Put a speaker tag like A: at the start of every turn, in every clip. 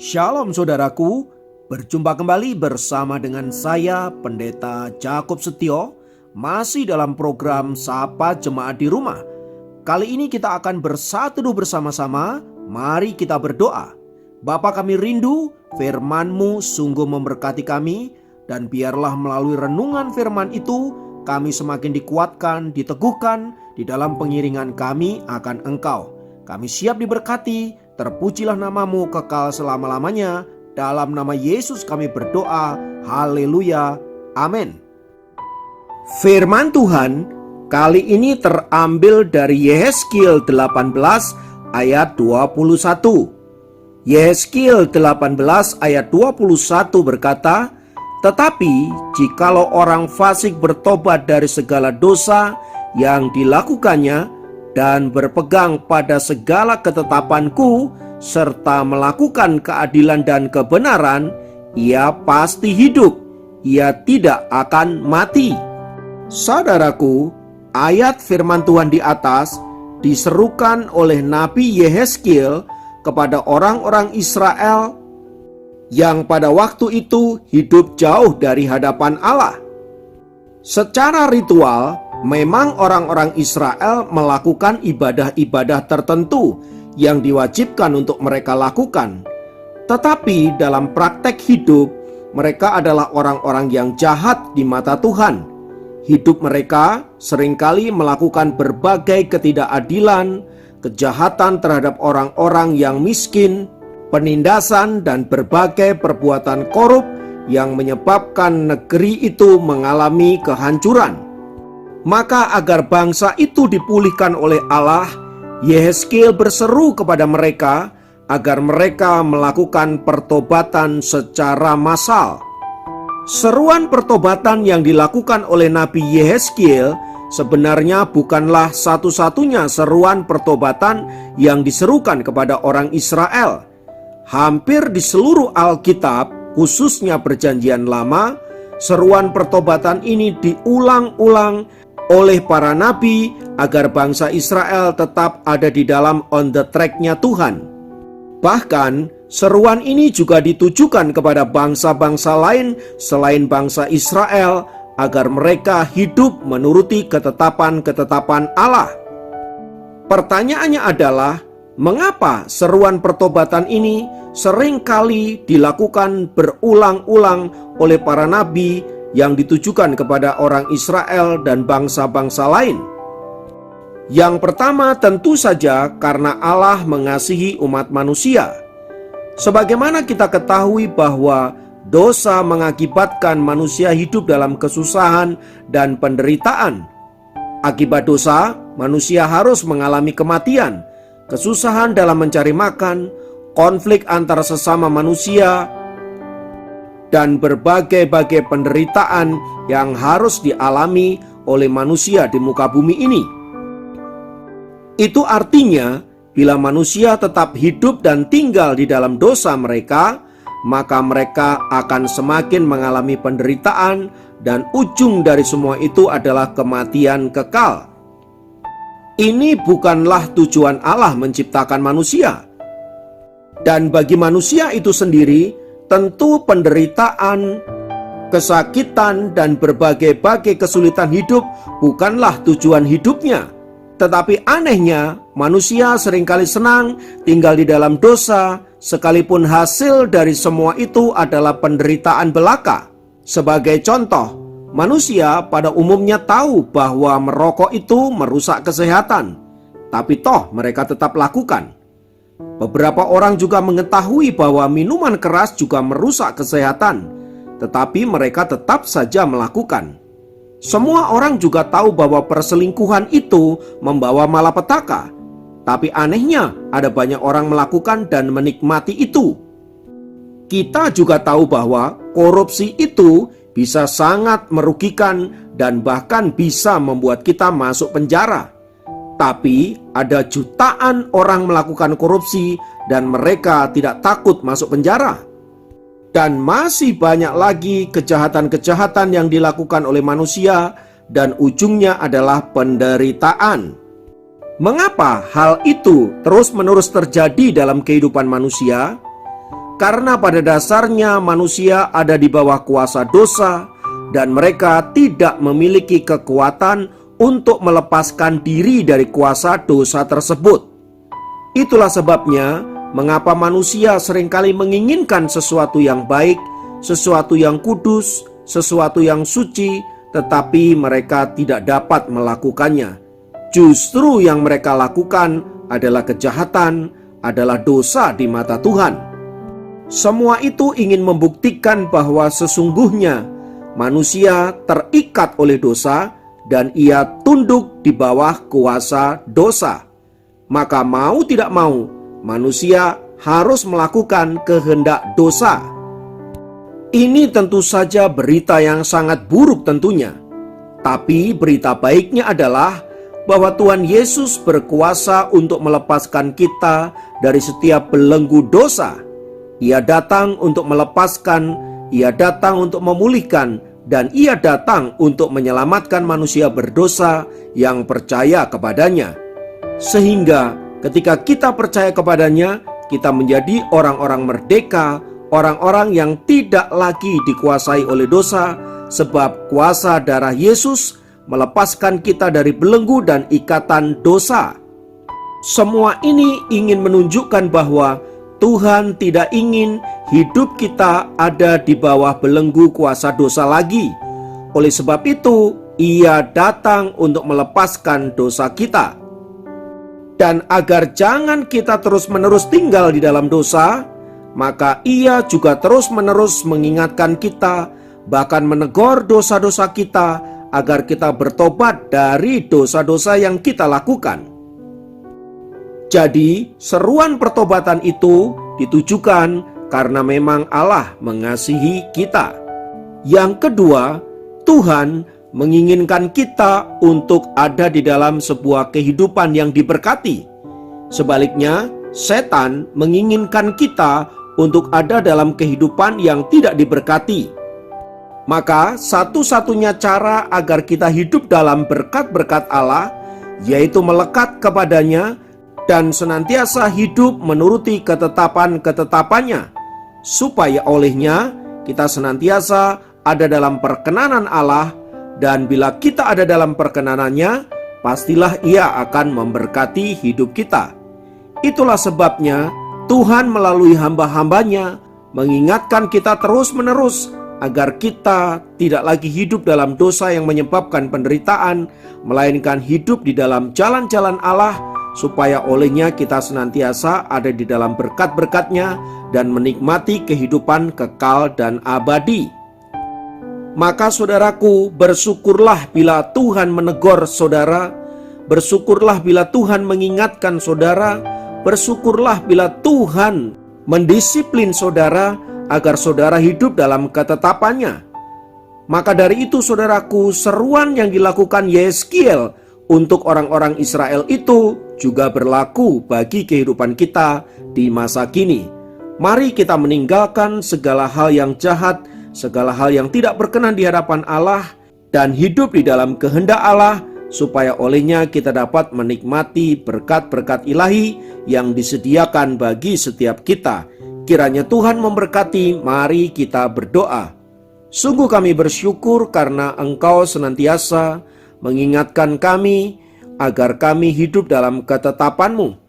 A: Shalom saudaraku, berjumpa kembali bersama dengan saya Pendeta Jakob Setio, masih dalam program Sapa Jemaat di Rumah. Kali ini kita akan bersatu bersama-sama, mari kita berdoa. Bapa kami rindu, firman-Mu sungguh memberkati kami, dan biarlah melalui renungan firman itu, kami semakin dikuatkan, diteguhkan di dalam pengiringan kami akan Engkau. Kami siap diberkati. Terpujilah namamu kekal selama-lamanya. Dalam nama Yesus kami berdoa. Haleluya. Amin. Firman Tuhan kali ini terambil dari Yehezkiel 18 ayat 21. Yehezkiel 18 ayat 21 berkata, "Tetapi jikalau orang fasik bertobat dari segala dosa yang dilakukannya dan berpegang pada segala ketetapanku serta melakukan keadilan dan kebenaran, ia pasti hidup, ia tidak akan mati." Saudaraku, ayat firman Tuhan di atas diserukan oleh Nabi Yehezkiel kepada orang-orang Israel yang pada waktu itu hidup jauh dari hadapan Allah. Secara ritual, memang orang-orang Israel melakukan ibadah-ibadah tertentu yang diwajibkan untuk mereka lakukan. Tetapi dalam praktek hidup, mereka adalah orang-orang yang jahat di mata Tuhan. Hidup mereka seringkali melakukan berbagai ketidakadilan, kejahatan terhadap orang-orang yang miskin, penindasan, dan berbagai perbuatan korup yang menyebabkan negeri itu mengalami kehancuran. Maka agar bangsa itu dipulihkan oleh Allah, Yehezkiel berseru kepada mereka agar mereka melakukan pertobatan secara massal. Seruan pertobatan yang dilakukan oleh Nabi Yehezkiel sebenarnya bukanlah satu-satunya seruan pertobatan yang diserukan kepada orang Israel. Hampir di seluruh Alkitab, khususnya Perjanjian Lama, seruan pertobatan ini diulang-ulang oleh para nabi agar bangsa Israel tetap ada di dalam on the track-nya Tuhan. Bahkan seruan ini juga ditujukan kepada bangsa-bangsa lain selain bangsa Israel agar mereka hidup menuruti ketetapan-ketetapan Allah. Pertanyaannya adalah, mengapa seruan pertobatan ini seringkali dilakukan berulang-ulang oleh para nabi yang ditujukan kepada orang Israel dan bangsa-bangsa lain? Yang pertama tentu saja karena Allah mengasihi umat manusia. Sebagaimana kita ketahui bahwa dosa mengakibatkan manusia hidup dalam kesusahan dan penderitaan. Akibat dosa, manusia harus mengalami kematian, kesusahan dalam mencari makan, konflik antara sesama manusia, dan berbagai-bagai penderitaan yang harus dialami oleh manusia di muka bumi ini. Itu artinya, bila manusia tetap hidup dan tinggal di dalam dosa mereka, maka mereka akan semakin mengalami penderitaan, dan ujung dari semua itu adalah kematian kekal. Ini bukanlah tujuan Allah menciptakan manusia. Dan bagi manusia itu sendiri, tentu penderitaan, kesakitan, dan berbagai-bagai kesulitan hidup bukanlah tujuan hidupnya. Tetapi anehnya, manusia seringkali senang tinggal di dalam dosa, sekalipun hasil dari semua itu adalah penderitaan belaka. Sebagai contoh, manusia pada umumnya tahu bahwa merokok itu merusak kesehatan, tapi toh mereka tetap lakukan. Beberapa orang juga mengetahui bahwa minuman keras juga merusak kesehatan, tetapi mereka tetap saja melakukan. Semua orang juga tahu bahwa perselingkuhan itu membawa malapetaka, tapi anehnya ada banyak orang melakukan dan menikmati itu. Kita juga tahu bahwa korupsi itu bisa sangat merugikan dan bahkan bisa membuat kita masuk penjara. Tapi ada jutaan orang melakukan korupsi dan mereka tidak takut masuk penjara. Dan masih banyak lagi kejahatan-kejahatan yang dilakukan oleh manusia dan ujungnya adalah penderitaan. Mengapa hal itu terus-menerus terjadi dalam kehidupan manusia? Karena pada dasarnya manusia ada di bawah kuasa dosa dan mereka tidak memiliki kekuatan untuk melepaskan diri dari kuasa dosa tersebut. Itulah sebabnya mengapa manusia seringkali menginginkan sesuatu yang baik, sesuatu yang kudus, sesuatu yang suci, tetapi mereka tidak dapat melakukannya. Justru yang mereka lakukan adalah kejahatan, adalah dosa di mata Tuhan. Semua itu ingin membuktikan bahwa sesungguhnya manusia terikat oleh dosa dan ia tunduk di bawah kuasa dosa. Maka mau tidak mau, manusia harus melakukan kehendak dosa. Ini tentu saja berita yang sangat buruk tentunya. Tapi berita baiknya adalah bahwa Tuhan Yesus berkuasa untuk melepaskan kita dari setiap belenggu dosa. Ia datang untuk melepaskan, Ia datang untuk memulihkan, dan Ia datang untuk menyelamatkan manusia berdosa yang percaya kepadanya. Sehingga ketika kita percaya kepadanya, kita menjadi orang-orang merdeka, orang-orang yang tidak lagi dikuasai oleh dosa, sebab kuasa darah Yesus melepaskan kita dari belenggu dan ikatan dosa. Semua ini ingin menunjukkan bahwa Tuhan tidak ingin hidup kita ada di bawah belenggu kuasa dosa lagi. Oleh sebab itu, Ia datang untuk melepaskan dosa kita. Dan agar jangan kita terus-menerus tinggal di dalam dosa, maka Ia juga terus-menerus mengingatkan kita, bahkan menegur dosa-dosa kita, agar kita bertobat dari dosa-dosa yang kita lakukan. Jadi, seruan pertobatan itu ditujukan karena memang Allah mengasihi kita. Yang kedua, Tuhan menginginkan kita untuk ada di dalam sebuah kehidupan yang diberkati. Sebaliknya, setan menginginkan kita untuk ada dalam kehidupan yang tidak diberkati. Maka, satu-satunya cara agar kita hidup dalam berkat-berkat Allah, yaitu melekat kepadanya dan senantiasa hidup menuruti ketetapan-ketetapannya, supaya olehnya kita senantiasa ada dalam perkenanan Allah, dan bila kita ada dalam perkenanannya, pastilah Ia akan memberkati hidup kita. Itulah sebabnya Tuhan melalui hamba-hambanya mengingatkan kita terus-menerus agar kita tidak lagi hidup dalam dosa yang menyebabkan penderitaan, melainkan hidup di dalam jalan-jalan Allah, supaya olehnya kita senantiasa ada di dalam berkat-berkat-Nya dan menikmati kehidupan kekal dan abadi. Maka saudaraku, bersyukurlah bila Tuhan menegur saudara, bersyukurlah bila Tuhan mengingatkan saudara, bersyukurlah bila Tuhan mendisiplin saudara agar saudara hidup dalam ketetapannya. Maka dari itu saudaraku, seruan yang dilakukan Yeskiel untuk orang-orang Israel itu juga berlaku bagi kehidupan kita di masa kini. Mari kita meninggalkan segala hal yang jahat, segala hal yang tidak berkenan di hadapan Allah, dan hidup di dalam kehendak Allah, supaya olehnya kita dapat menikmati berkat-berkat ilahi yang disediakan bagi setiap kita. Kiranya Tuhan memberkati. Mari kita berdoa. Sungguh kami bersyukur karena Engkau senantiasa mengingatkan kami agar kami hidup dalam ketetapan-Mu.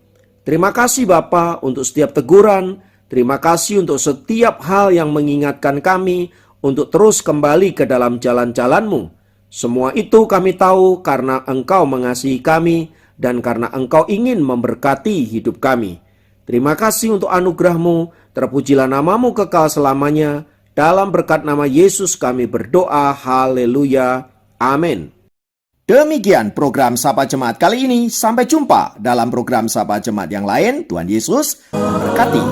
A: Terima kasih Bapa untuk setiap teguran. Terima kasih untuk setiap hal yang mengingatkan kami untuk terus kembali ke dalam jalan-jalan-Mu. Semua itu kami tahu karena Engkau mengasihi kami dan karena Engkau ingin memberkati hidup kami. Terima kasih untuk anugerah-Mu. Terpujilah nama-Mu kekal selamanya. Dalam berkat nama Yesus kami berdoa. Haleluya. Amin. Demikian program Sapa Jemaat kali ini. Sampai jumpa dalam program Sapa Jemaat yang lain. Tuhan Yesus memberkati.